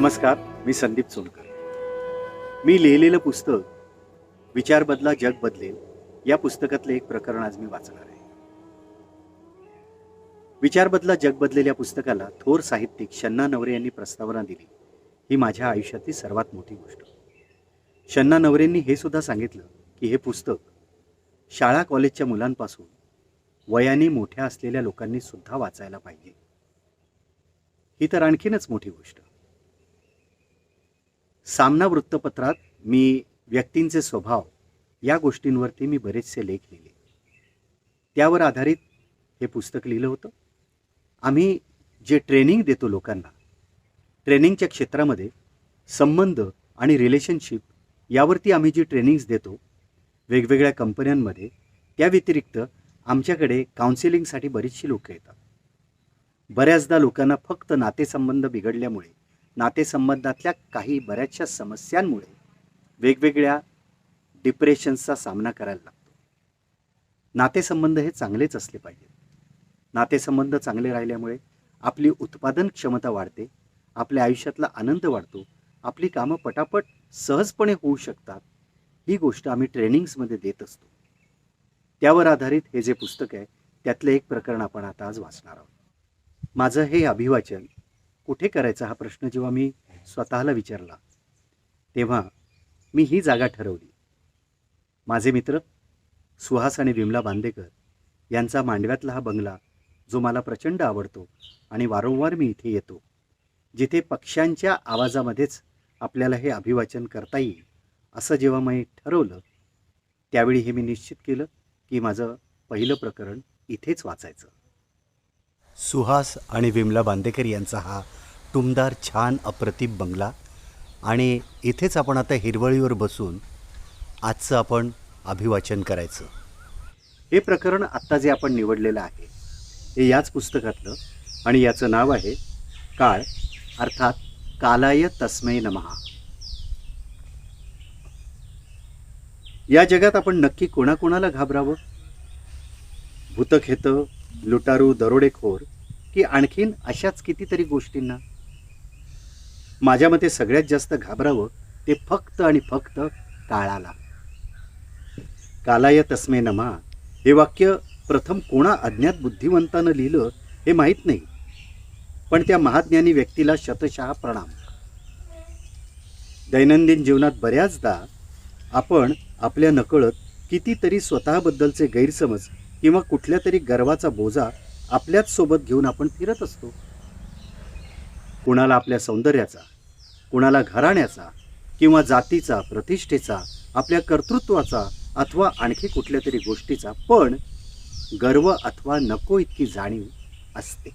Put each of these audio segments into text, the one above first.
नमस्कार, मी संदीप सोनकर. मी लिहिलेलं पुस्तक विचार बदला जग बदलेल या पुस्तकातलं एक प्रकरण आज मी वाचणार आहे. विचार बदला जग बदलेल या पुस्तकाला थोर साहित्यिक शन्ना नवरे यांनी प्रस्तावना दिली. ही माझ्या आयुष्यातली सर्वात मोठी गोष्ट. शन्ना नवरेंनी हे सुद्धा सांगितलं की हे पुस्तक शाळा कॉलेजच्या मुलांपासून वयाने मोठ्या असलेल्या लोकांनी सुद्धा वाचायला पाहिजे. ही तर आणखीनच मोठी गोष्ट. सामना वृत्तपत्रात मी व्यक्तींचे स्वभाव या गोष्टींवरती मी बरेचसे लेख लिहिले. त्यावर आधारित हे पुस्तक लिहिलं होतं. आम्ही जे ट्रेनिंग देतो लोकांना, ट्रेनिंगच्या क्षेत्रामध्ये संबंध आणि रिलेशनशिप यावरती आम्ही जी ट्रेनिंग्स देतो वेगवेगळ्या कंपन्यांमध्ये, त्या व्यतिरिक्त आमच्याकडे काउन्सिलिंगसाठी बरीचशी लोकं येतात. बऱ्याचदा लोकांना फक्त नातेसंबंध बिघडल्यामुळे, नातेसंबंधातल्या काही बऱ्याचशा समस्यांमुळे वेगवेगळ्या डिप्रेशन्सचा सामना करायला लागतो. नातेसंबंध हे चांगलेच असले पाहिजेत. नातेसंबंध चांगले राहिल्यामुळे आपली उत्पादन क्षमता वाढते, आपल्या आयुष्यातला आनंद वाढतो, आपली कामं पटापट सहजपणे होऊ शकतात. ही गोष्ट आम्ही ट्रेनिंग्समध्ये देत असतो. त्यावर आधारित हे जे पुस्तक आहे त्यातलं एक प्रकरण आपण आता आज वाचणार आहोत. माझं हे अभिवाचन कुठे करायचा हा प्रश्न जेव्हा मी स्वतःला विचारला, तेव्हा मी ही जागा ठरवली. माझे मित्र सुहास आणि विमला बांदेकर यांचा मांडव्यातला हा बंगला, जो मला प्रचंड आवडतो आणि वारंवार मी इथे येतो, जिथे पक्ष्यांच्या आवाजामध्येच आपल्याला हे अभिवाचन करता येईल, असं जेव्हा मी ठरवलं, त्यावेळी हे मी निश्चित केलं की माझं पहिलं प्रकरण इथेच वाचायचं. सुहास आणि विमला बांदेकर यांचा हा टुमदार छान अप्रतिम बंगला, आणि इथेच आपण आता हिरवळीवर बसून आजचं आपण अभिवाचन करायचं. हे प्रकरण आत्ता जे आपण निवडलेलं आहे हे याच पुस्तकातलं, आणि याचं नाव आहे काळ, अर्थात कालाय तस्मै नमः. या जगात आपण नक्की कोणाकोणाला घाबरावं? भूतखेतं, लुटारू, दरोडेखोर, की आणखीन अशाच कितीतरी गोष्टींना? माझ्या मते सगळ्यात जास्त घाबरावं ते फक्त आणि फक्त काळाला. कालाय तस्मै नमः हे वाक्य प्रथम कोणा अज्ञात बुद्धिवंतानं लिहिलं हे माहीत नाही, पण त्या महाज्ञानी व्यक्तीला शतशः प्रणाम. दैनंदिन जीवनात बऱ्याचदा आपण आपल्या नकळत कितीतरी स्वतःबद्दलचे गैरसमज किंवा कुठल्या तरी गर्वाचा बोजा आपल्याच सोबत घेऊन आपण फिरत असतो. कुणाला आपल्या सौंदर्याचा, कुणाला घराण्याचा किंवा जातीचा, प्रतिष्ठेचा, आपल्या कर्तृत्वाचा अथवा आणखी कुठल्या तरी गोष्टीचा पण गर्व अथवा नको इतकी जाणीव असते.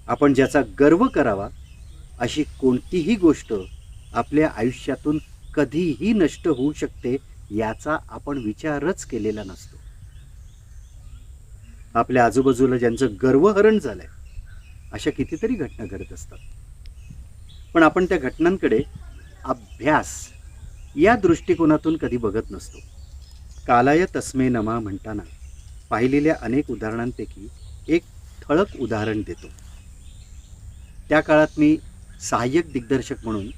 आपण ज्याचा गर्व करावा अशी कोणतीही गोष्ट आपल्या आयुष्यातून कधीही नष्ट होऊ शकते याचा आपण विचारच केलेला नसतो. आपल्या आजूबाजूला ज्यांचं गर्वहरण झालंय अशा कितीतरी घटना घडत असतात, पण आपण त्या घटनांकडे अभ्यास या दृष्टिकोनातून कधी बघत नसतो. कालाय तस्मै नमः म्हणताना पाहिलेल्या अनेक उदाहरणांपैकी एक ठळक उदाहरण देतो. त्या काळात मी सहाय्यक दिग्दर्शक म्हणून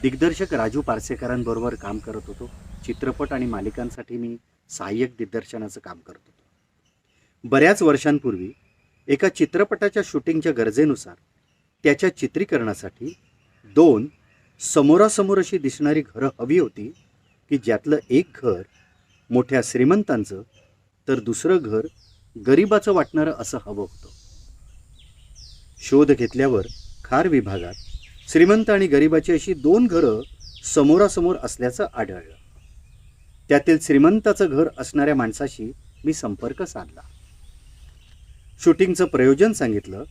दिग्दर्शक राजू पारसेकरांबरोबर काम करत होतो. चित्रपट आणि मालिकांसाठी मी सहाय्यक दिग्दर्शनाचं काम करत होतो. बऱ्याच वर्षांपूर्वी एका चित्रपटाच्या शूटिंगच्या गरजेनुसार त्याच्या चित्रीकरणासाठी 2 समोरासमोर अशी दिसणारी घरं हवी होती, की ज्यातलं एक घर मोठ्या श्रीमंतांचं तर दुसरं घर गरिबाचं वाटणारं असं हवं होतं. शोध घेतल्यावर खार विभागात श्रीमंत आणि गरिबाची अशी 2 घरं समोरासमोर असल्याचं आढळलं. त्यातील श्रीमंताचं घर असणाऱ्या माणसाशी मी संपर्क साधला. शूटिंगचं प्रयोजन सांगितलं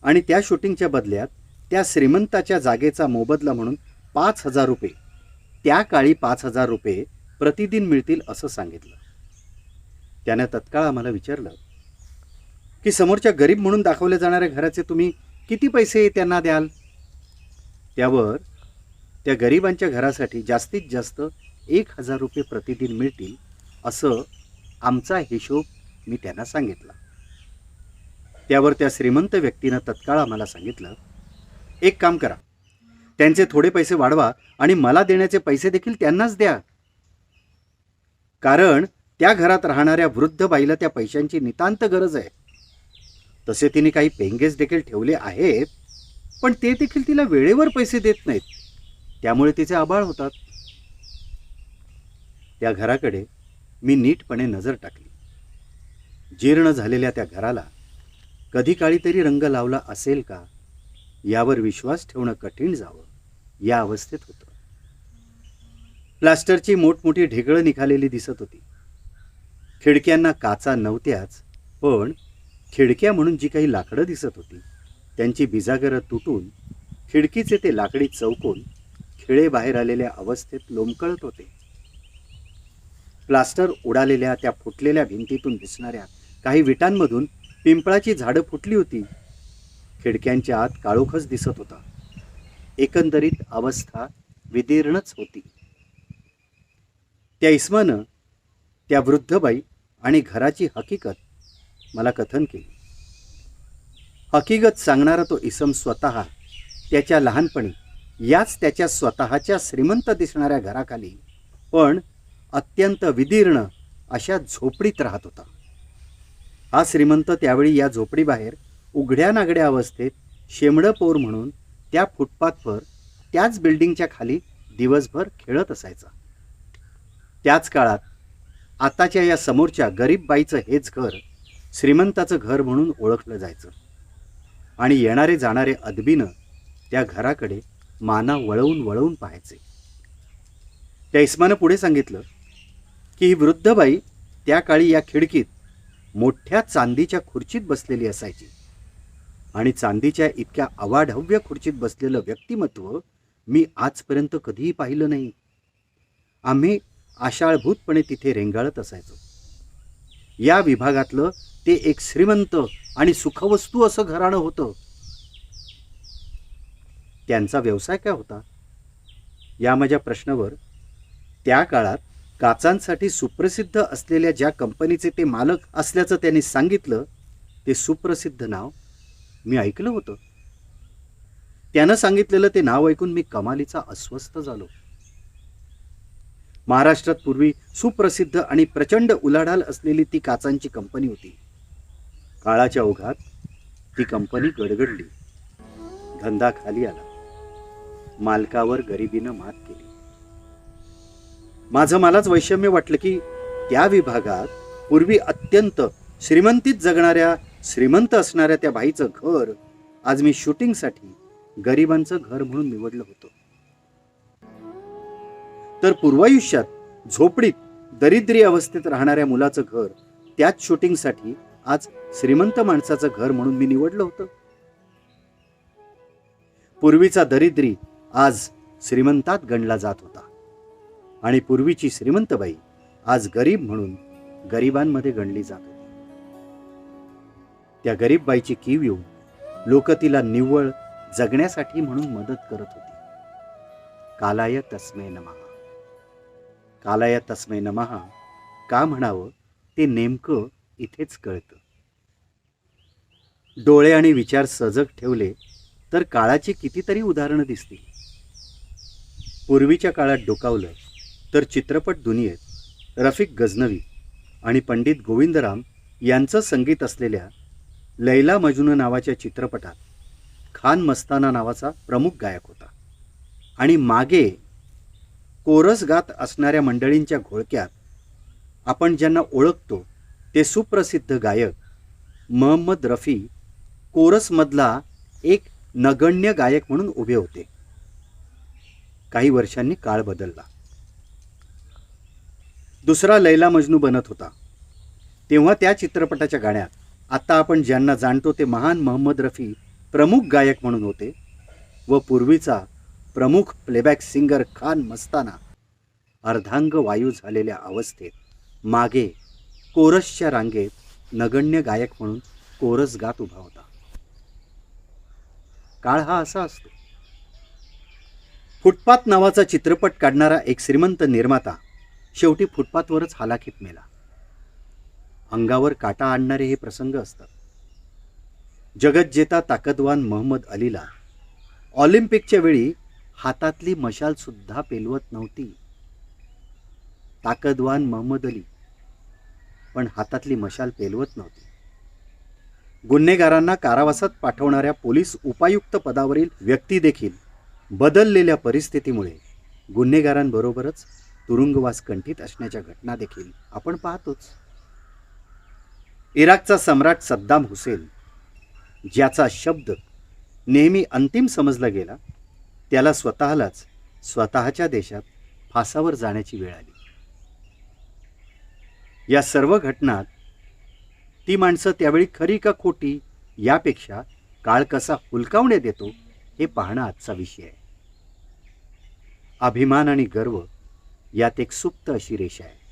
आणि त्या शूटिंगच्या बदल्यात त्या श्रीमंताच्या जागेचा मोबदला म्हणून 5,000 रुपये, त्या काळी 5,000 रुपये प्रतिदिन मिळतील असं सांगितलं. त्यानं तत्काळ आम्हाला विचारलं की समोरच्या गरीब म्हणून दाखवल्या जाणाऱ्या घराचे तुम्ही किती पैसे त्यांना द्याल? त्यावर त्या गरिबांच्या घरासाठी जास्तीत जास्त 1,000 रुपये प्रतिदिन मिळतील असं आमचा हिशोब मी त्यांना सांगितला. त्यावर त्या श्रीमंत व्यक्तीनं तत्काळ आम्हाला सांगितलं एक काम करा, त्यांचे थोडे पैसे वाढवा आणि मला देण्याचे पैसे देखील त्यांनाच द्या. कारण त्या घरात राहणाऱ्या वृद्ध बाईला त्या पैशांची नितांत गरज आहे. तसे तिने काही पेंगेस देखील ठेवले आहेत, पण ते देखील तिला वेळेवर पैसे देत नाहीत. त्यामुळे तिचे आबाळ होतात. त्या घराकडे मी नीटपणे नजर टाकली. जीर्ण झालेल्या त्या घराला कधी काळी तरी रंग लावला असेल का, यावर विश्वास ठेवणं कठीण जावं या अवस्थेत होतं. प्लास्टरची मोठमोठी ढेकळं निघालेली दिसत होती. खिडक्यांना काचा नव्हत्याच, पण खिडक्या म्हणून जी काही लाकडं दिसत होती त्यांची बिजागरं तुटून खिडकीचे ते लाकडी चौकोन खिळे बाहेर आलेल्या अवस्थेत लोंबकळत होते. प्लास्टर उडालेल्या त्या फुटलेल्या भिंतीतून दिसणाऱ्या काही विटांमधून पिंपळाची झाडं फुटली होती. खिडक्यांच्या आत काळोखच दिसत होता. एकंदरीत अवस्था विदीर्णच होती. त्या इसमानं त्या वृद्ध बाई आणि घराची हकीकत मला कथन केली. हकीकत सांगणारा तो इसम स्वतः त्याच्या लहानपणी याच त्याच्या स्वतःच्या श्रीमंत दिसणाऱ्या घराखाली पण अत्यंत विदीर्ण अशा झोपडीत राहत होता. हा श्रीमंत त्यावेळी या झोपडीबाहेर उघड्या नागड्या अवस्थेत शेमडं पोर म्हणून त्या फुटपाथवर त्याच बिल्डिंगच्या खाली दिवसभर खेळत असायचा. त्याच काळात आताच्या या समोरच्या गरीब बाईचं हेच घर श्रीमंताचं घर म्हणून ओळखलं जायचं आणि येणारे जाणारे अदबीनं त्या घराकडे माना वळवून वळवून पाहायचे. त्या इस्मानं पुढे सांगितलं की ही वृद्ध बाई त्या काळी या खिडकीत मोठ्या चांदीच्या खुर्चीत बसलेली असायची आणि चांदीच्या इतक्या अवाढव्य खुर्चीत बसलेलं व्यक्तिमत्व मी आजपर्यंत कधीही पाहिलं नाही. आम्ही आशाळभूतपणे तिथे रेंगाळत असायचो. या विभागातलं ते एक श्रीमंत आणि सुखवस्तू असं घराणं होतं. त्यांचा व्यवसाय काय होता या माझ्या प्रश्नावर त्या काळात काचांसाठी सुप्रसिद्ध असलेल्या ज्या कंपनीचे ते मालक असल्याचं त्यांनी सांगितलं ते सुप्रसिद्ध नाव मी ऐकलं होतं. त्यानं सांगितलेलं ते नाव ऐकून मी कमालीचा अस्वस्थ झालो. महाराष्ट्रात पूर्वी सुप्रसिद्ध आणि प्रचंड उलाढाल असलेली ती काचांची कंपनी होती. काळाच्या ओघात ती कंपनी गडगडली. धंदा खाली आला. मालकावर गरिबीनं मात केली. माझं मलाच वैषम्य वाटलं की त्या विभागात पूर्वी अत्यंत श्रीमंतीत जगणाऱ्या श्रीमंत असणाऱ्या त्या बाईचं घर आज मी शूटिंगसाठी गरिबांचं घर म्हणून निवडलं होतं. तर पूर्वायुष्यात झोपडीत दरिद्री अवस्थेत राहणाऱ्या मुलाचं घर त्याच शूटिंगसाठी आज श्रीमंत माणसाचं घर म्हणून मी निवडलं होतं. पूर्वीचा दरिद्री आज श्रीमंतात गणला जात होता आणि पूर्वीची श्रीमंतबाई आज गरीब म्हणून गरिबांमध्ये गणली जात होती. त्या गरीब बाईची कीव येऊन लोक तिला निव्वळ जगण्यासाठी म्हणून मदत करत होती. कालाय तस्मै नमः. कालाय तस्मै नमः का म्हणावं ते नेमकं इथेच कळतं. डोळे आणि विचार सजग ठेवले तर काळाची कितीतरी उदाहरणं दिसतील. पूर्वीच्या काळात डोकावलं तर चित्रपट दुनियेत रफिक गझनवी आणि पंडित गोविंदराम यांचं संगीत असलेल्या लैला मजनू नावाच्या चित्रपटात खान मस्ताना नावाचा प्रमुख गायक होता आणि मागे कोरस गात असणाऱ्या मंडळींच्या घोळक्यात आपण ज्यांना ओळखतो ते सुप्रसिद्ध गायक मोहम्मद रफी कोरसमधला एक नगण्य गायक म्हणून उभे होते. काही वर्षांनी काळ बदलला. दुसरा लैला मजनू बनत होता. तेव्हा त्या चित्रपटाच्या गाण्यात आता आपण ज्यांना जाणतो ते महान मोहम्मद रफी प्रमुख गायक म्हणून होते व पूर्वीचा प्रमुख प्लेबॅक सिंगर खान मस्ताना अर्धांग वायू झालेल्या अवस्थेत मागे कोरसच्या रांगेत नगण्य गायक म्हणून कोरस गात उभा होता. काळ हा असा असतो. फुटपाथ नावाचा चित्रपट काढणारा एक श्रीमंत निर्माता शेवटी फुटपाथवरच हालाखीत मेला. अंगावर काटा आणणारे हे प्रसंग असतात. जगज्जेता ताकदवान मोहम्मद अलीला ऑलिम्पिकच्या वेळी हातातली मशाल सुद्धा पेलवत नव्हती. ताकदवान मोहम्मद अली पण हातातली मशाल पेलवत नव्हती. गुन्हेगारांना कारावासात पाठवणाऱ्या पोलीस उपायुक्त पदावरील व्यक्ती देखील बदललेल्या परिस्थितीमुळे गुन्हेगारांबरोबरच तुरुंगवास कंठीत असण्याच्या घटना देखील आपण पाहतोच. इराकचा सम्राट सद्दाम हुसेन, ज्याचा शब्द नेहमी अंतिम समजला गेला, त्याला स्वतःलाच स्वतःच्या देशात फासावर जाण्याची वेळ आली. या सर्व घटनात ती माणसं त्यावेळी खरी का खोटी यापेक्षा काळ कसा हुलकावण्यात येतो हे पाहणं आजचा विषय आहे. अभिमान आणि गर्व यात एक सुप्त अशी रेषा आहे.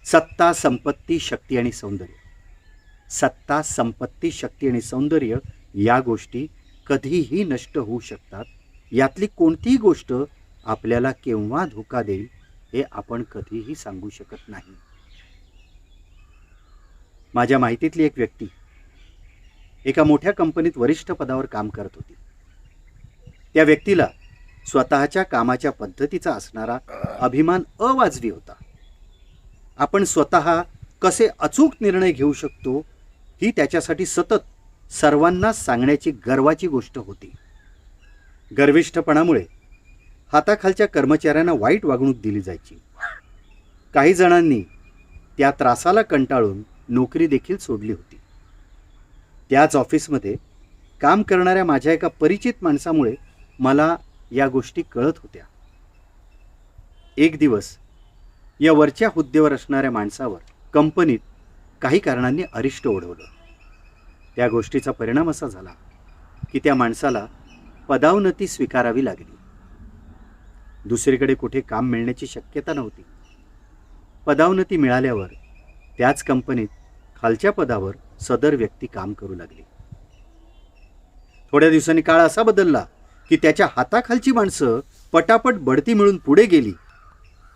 सत्ता, संपत्ती, शक्ती आणि सौंदर्य. सत्ता, संपत्ती, शक्ती आणि सौंदर्य या गोष्टी कधीही नष्ट होऊ शकतात. यातली कोणतीही गोष्ट आपल्याला केव्हा धोका देईल हे आपण कधीही सांगू शकत नाही. माझ्या माहितीतली एक व्यक्ती एका मोठ्या कंपनीत वरिष्ठ पदावर काम करत होती. त्या व्यक्तीला स्वतःच्या कामाच्या पद्धतीचा असणारा अभिमान अवाजवी होता. आपण स्वतः कसे अचूक निर्णय घेऊ शकतो ही त्याच्यासाठी सतत सर्वांना सांगण्याची गर्वाची गोष्ट होती. गर्विष्ठपणामुळे हाताखालच्या कर्मचाऱ्यांना वाईट वागणूक दिली जायची. काही जणांनी त्या त्रासाला कंटाळून नोकरी देखील सोडली होती. त्याच ऑफिसमध्ये काम करणाऱ्या माझ्या एका परिचित माणसामुळे मला या गोष्टी कळत होत्या. एक दिवस या वरच्या हुद्द्यावर असणाऱ्या माणसावर कंपनीत काही कारणांनी अरिष्ट ओढवलं. त्या गोष्टीचा परिणाम असा झाला की त्या माणसाला पदोन्नती स्वीकारावी लागली. दुसरीकडे कुठे काम मिळण्याची शक्यता नव्हती. पदोन्नती मिळाल्यावर त्याच कंपनीत खालच्या पदावर सदर व्यक्ती काम करू लागली. थोड्या दिवसांनी काळ असा बदलला की त्याच्या हाताखालची माणसं पटापट बढती मिळून पुढे गेली.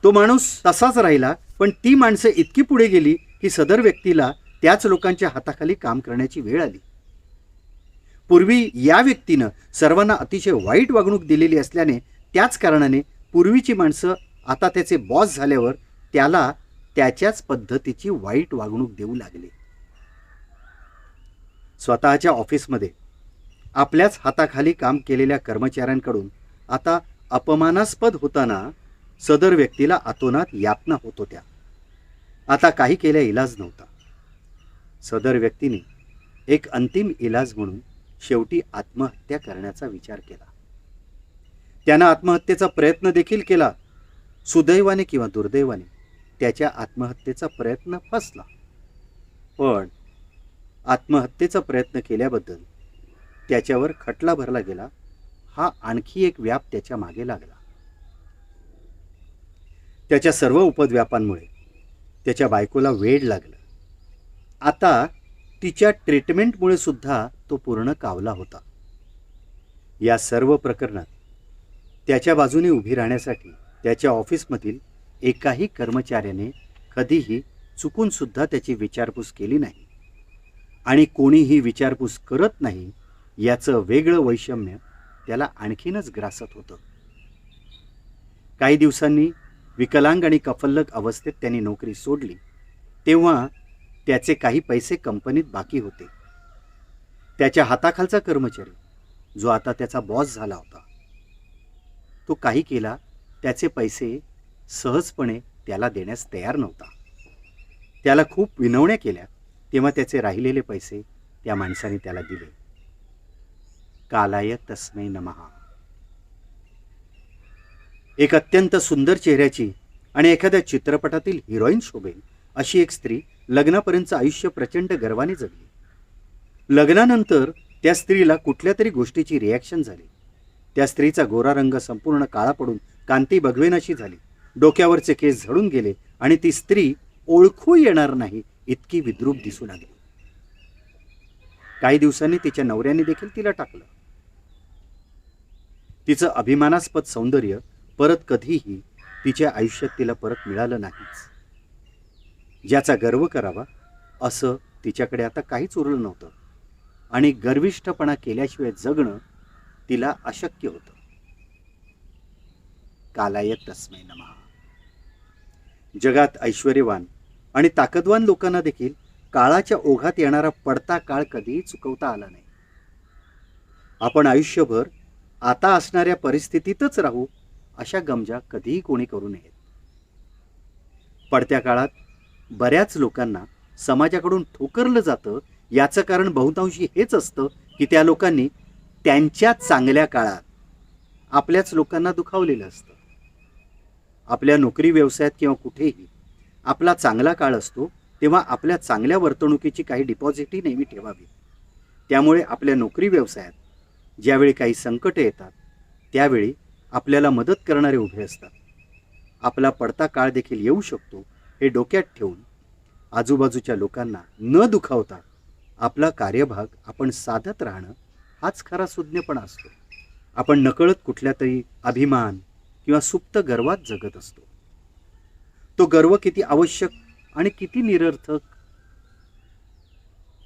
तो माणूस तसाच राहिला, पण ती माणसं इतकी पुढे गेली की सदर व्यक्तीला त्याच लोकांच्या हाताखाली काम करण्याची वेळ आली. पूर्वी या व्यक्तीनं सर्वांना अतिशय वाईट वागणूक दिलेली असल्याने त्याच कारणाने पूर्वीची माणसं आता त्याचे बॉस झाल्यावर त्याला त्याच्याच पद्धतीची वाईट वागणूक देऊ लागले. स्वतःच्या ऑफिसमध्ये आपल्याच हाताखाली काम केलेल्या कर्मचाऱ्यांकडून आता अपमानास्पद होताना सदर व्यक्तीला अतोनात यातना होत होत्या. आता काही केल्या इलाज नव्हता. सदर व्यक्तीने एक अंतिम इलाज म्हणून शेवटी आत्महत्या करण्याचा विचार केला. त्यानं आत्महत्येचा प्रयत्न देखील केला. सुदैवाने किंवा दुर्दैवाने त्याच्या आत्महत्येचा प्रयत्न फसला. पण आत्महत्येचा प्रयत्न केल्याबद्दल त्याच्यावर खटला भरला गेला. हा आणखी एक व्याप त्याच्या मागे लागला. त्याच्या सर्व उपद्व्यापांमुळे त्याच्या बायकोला वेड लागलं. आता तिच्या ट्रीटमेंटमुळे सुद्धा तो पूर्ण कावला होता. या सर्व प्रकरणात त्याच्या बाजूने उभी राहण्यासाठी त्याच्या ऑफिसमधील एकाही कर्मचाऱ्याने कधीही चुकून सुद्धा त्याची विचारपूस केली नाही. आणि कोणीही विचारपूस करत नाही याचं वेगळं वैषम्य त्याला आणखीनच ग्रासत होतं. काही दिवसांनी विकलांग आणि कफल्लक अवस्थेत त्यांनी नोकरी सोडली. तेव्हा त्याचे काही पैसे कंपनीत बाकी होते. त्याच्या हाताखालचा कर्मचारी जो आता त्याचा बॉस झाला होता, तो काही केला त्याचे पैसे सहजपणे त्याला देण्यास तयार नव्हता. त्याला खूप विनवण्या केल्या, तेव्हा त्याचे राहिलेले पैसे त्या माणसाने त्याला दिले. कालाय तस्मै नमः. एक अत्यंत सुंदर चेहऱ्याची आणि एखाद्या चित्रपटातील हिरोईन शोभेल अशी एक स्त्री लग्नापर्यंतचं आयुष्य प्रचंड गर्वाने जगली. लग्नानंतर त्या स्त्रीला कुठल्या तरी गोष्टीची रिॲक्शन झाली. त्या स्त्रीचा गोरा रंग संपूर्ण काळा पडून कांती बघवेनाशी झाली. डोक्यावरचे केस झडून गेले आणि ती स्त्री ओळखू येणार नाही इतकी विद्रूप दिसू लागली. काही दिवसांनी तिच्या नवऱ्याने देखील तिला टाकलं. तिचं अभिमानास्पद सौंदर्य परत कधीही तिच्या आयुष्यात तिला परत मिळालं नाहीच. ज्याचा गर्व करावा असं तिच्याकडे आता काहीच उरलं नव्हतं. आणि गर्विष्ठपणा केल्याशिवाय जगणं तिला अशक्य होतं. कालाय तस्मै नमः. जगात ऐश्वर्यवान आणि ताकदवान लोकांना देखील काळाच्या ओघात येणारा पडता काळ कधीही चुकवता आला नाही. आपण आयुष्यभर आता असणाऱ्या परिस्थितीतच राहू अशा गमजा कधीही कोणी करू नयेत. पडत्या काळात बऱ्याच लोकांना समाजाकडून ठोकरलं जातं. याचं कारण बहुतांशी हेच असतं की त्या लोकांनी त्यांच्या चांगल्या काळात आपल्याच लोकांना दुखावलेलं असतं. आपल्या नोकरी व्यवसायात किंवा कुठेही आपला चांगला काळ असतो तेव्हा आपल्या चांगल्या वर्तणुकीची काही डिपॉझिटही नेहमी ठेवावी. त्यामुळे आपल्या नोकरी व्यवसायात ज्यावेळी काही संकटे येतात त्यावेळी आपल्याला मदत करणारे उभे असतात. आपला पडता काळ देखील येऊ शकतो हे डोक्यात ठेवून आजूबाजूच्या लोकांना न दुखावता आपला कार्यभाग आपण साधत राहणं हाच खरा सुज्ञपणा असतो. आपण नकळत कुठल्या तरी अभिमान किंवा सुप्त गर्वात जगत असतो. तो गर्व किती आवश्यक आणि किती निरर्थक.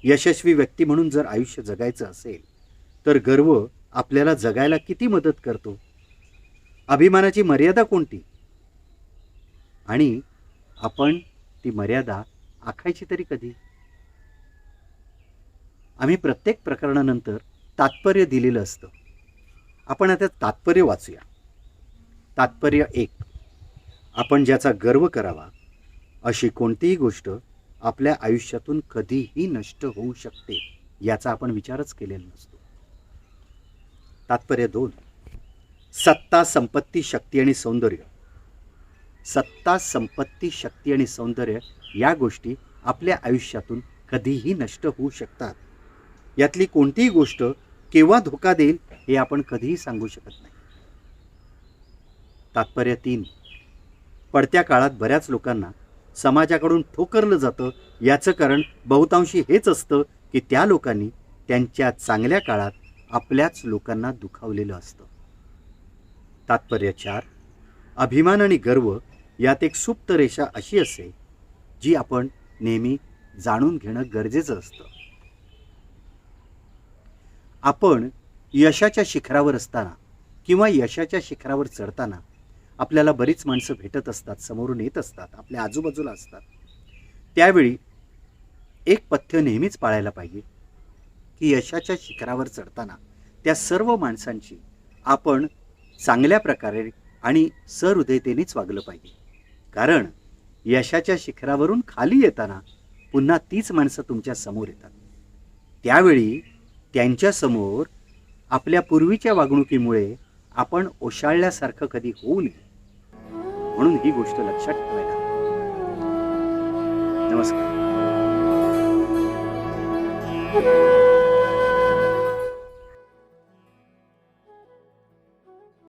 यशस्वी व्यक्ती म्हणून जर आयुष्य जगायचं असेल तर गर्व आपल्याला जगायला किती मदत करतो. अभिमानाची मर्यादा कोणती आणि आपण ती मर्यादा आखायची तरी कधी. आम्ही प्रत्येक प्रकरणानंतर तात्पर्य दिलेलं असतं. आपण आता तात्पर्य वाचूया. तात्पर्य 1. आपण ज्याचा गर्व करावा अशी कोणतीही गोष्ट आपल्या आयुष्यातून कधीही नष्ट होऊ शकते याचा आपण विचारच केलेला नसतो. तात्पर्य 2. सत्ता, संपत्ती, शक्ती आणि सौंदर्य. सत्ता, संपत्ती, शक्ती आणि सौंदर्य या गोष्टी आपल्या आयुष्यातून कधीही नष्ट होऊ शकतात. यातली कोणतीही गोष्ट केव्हा धोका देईल हे आपण कधीही सांगू शकत नाही. तात्पर्य 3. पडत्या काळात बऱ्याच लोकांना समाजाकडून ठोकरलं जातं. याचं कारण बहुतांशी हेच असतं की त्या लोकांनी त्यांच्या चांगल्या काळात आपल्याच लोकांना दुखावलेलं असतं. तात्पर्य 4. अभिमान आणि गर्व यात एक सुप्त रेषा अशी असते जी आपण नेहमी जाणून घेणं गरजेचं असतं. आपण यशाच्या शिखरावर असताना किंवा यशाच्या शिखरावर चढताना आपल्याला बरीच माणसं भेटत असतात, समोरून येत असतात, आपल्या आजूबाजूला असतात. त्यावेळी एक पथ्य नेहमीच पाळायला पाहिजे की यशाच्या शिखरावर चढताना त्या सर्व माणसांची आपण चांगल्या प्रकारे आणि सहृदयतेनेच वागलं पाहिजे. कारण यशाच्या शिखरावरून खाली येताना पुन्हा तीच माणसं तुमच्या समोर येतात. त्यावेळी त्यांच्यासमोर आपल्या पूर्वीच्या वागणुकीमुळे आपण ओशाळल्यासारखं कधी होऊ नये म्हणून ही गोष्ट लक्षात ठेवायला. नमस्कार.